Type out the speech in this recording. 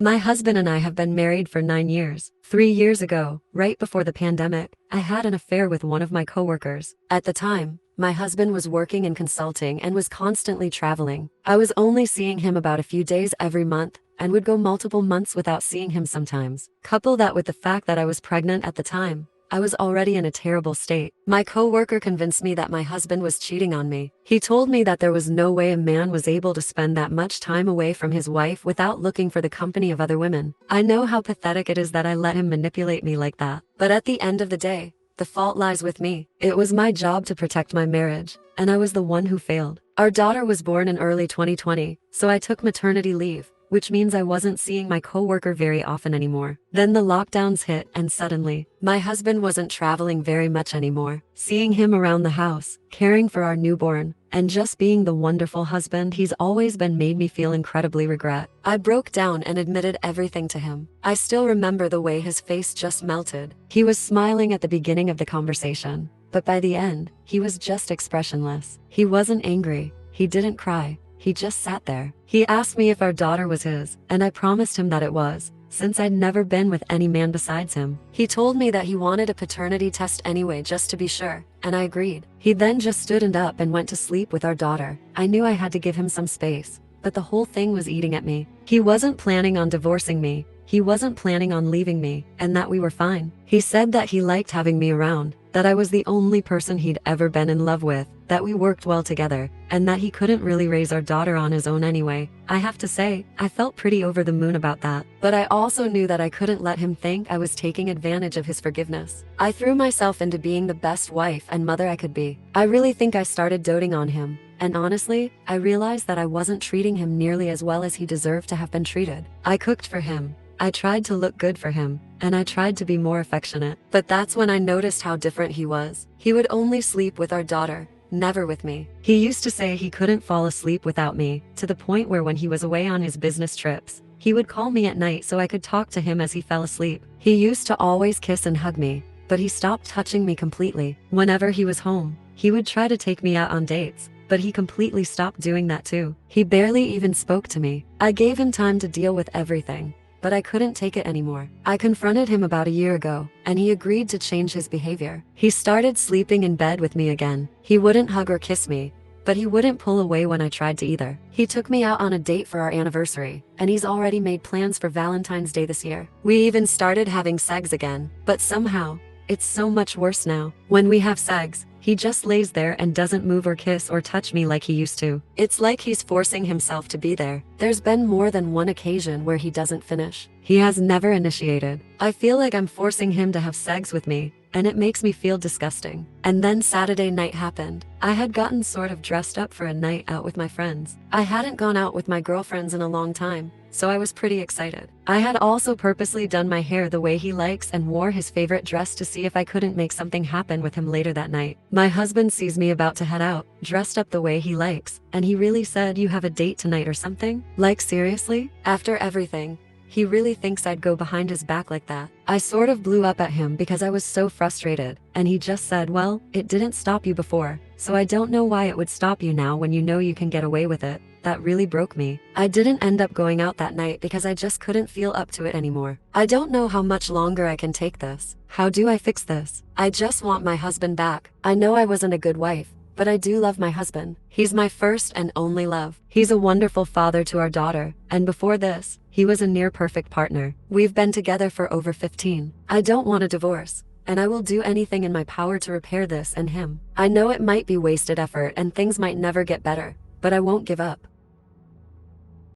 My husband and I have been married for 9 years. 3 years ago, right before the pandemic, I had an affair with one of my coworkers. At the time, my husband was working in consulting and was constantly traveling. I was only seeing him about a few days every month and would go multiple months without seeing him sometimes. Couple that with the fact that I was pregnant at the time, I was already in a terrible state. My coworker convinced me that my husband was cheating on me. He told me that there was no way a man was able to spend that much time away from his wife without looking for the company of other women. I know how pathetic it is that I let him manipulate me like that. But at the end of the day, the fault lies with me. It was my job to protect my marriage, and I was the one who failed. Our daughter was born in early 2020, so I took maternity leave, which means I wasn't seeing my coworker very often anymore. Then the lockdowns hit and suddenly, my husband wasn't traveling very much anymore. Seeing him around the house, caring for our newborn, and just being the wonderful husband he's always been made me feel incredibly regret. I broke down and admitted everything to him. I still remember the way his face just melted. He was smiling at the beginning of the conversation, but by the end, he was just expressionless. He wasn't angry. He didn't cry. He just sat there. He asked me if our daughter was his, and I promised him that it was, since I'd never been with any man besides him. He told me that he wanted a paternity test anyway just to be sure, and I agreed. He then just stood up and went to sleep with our daughter. I knew I had to give him some space, but the whole thing was eating at me. He wasn't planning on divorcing me. He wasn't planning on leaving me, and that we were fine. He said that he liked having me around, that I was the only person he'd ever been in love with, that we worked well together, and that he couldn't really raise our daughter on his own anyway. I have to say, I felt pretty over the moon about that. But I also knew that I couldn't let him think I was taking advantage of his forgiveness. I threw myself into being the best wife and mother I could be. I really think I started doting on him. And honestly, I realized that I wasn't treating him nearly as well as he deserved to have been treated. I cooked for him. I tried to look good for him, and I tried to be more affectionate. But that's when I noticed how different he was. He would only sleep with our daughter, never with me. He used to say he couldn't fall asleep without me, to the point where when he was away on his business trips, he would call me at night so I could talk to him as he fell asleep. He used to always kiss and hug me, but he stopped touching me completely. Whenever he was home, he would try to take me out on dates, but he completely stopped doing that too. He barely even spoke to me. I gave him time to deal with everything, but I couldn't take it anymore. I confronted him about a year ago, and he agreed to change his behavior. He started sleeping in bed with me again. He wouldn't hug or kiss me, but he wouldn't pull away when I tried to either. He took me out on a date for our anniversary, and he's already made plans for Valentine's Day this year. We even started having sex again, but somehow, it's so much worse now. When we have sex, he just lays there and doesn't move or kiss or touch me like he used to. It's like he's forcing himself to be there. There's been more than one occasion where he doesn't finish. He has never initiated. I feel like I'm forcing him to have sex with me, and it makes me feel disgusting. And then Saturday night happened. I had gotten sort of dressed up for a night out with my friends. I hadn't gone out with my girlfriends in a long time, so I was pretty excited. I had also purposely done my hair the way he likes and wore his favorite dress to see if I couldn't make something happen with him later that night. My husband sees me about to head out, dressed up the way he likes, and he really said, "You have a date tonight or something?" Like seriously? After everything, he really thinks I'd go behind his back like that. I sort of blew up at him because I was so frustrated, and he just said, "Well, it didn't stop you before, so I don't know why it would stop you now when you know you can get away with it." That really broke me. I didn't end up going out that night because I just couldn't feel up to it anymore. I don't know how much longer I can take this. How do I fix this? I just want my husband back. I know I wasn't a good wife, but I do love my husband. He's my first and only love. He's a wonderful father to our daughter, and before this, he was a near-perfect partner. We've been together for over 15. I don't want a divorce, and I will do anything in my power to repair this and him. I know it might be wasted effort and things might never get better, but I won't give up.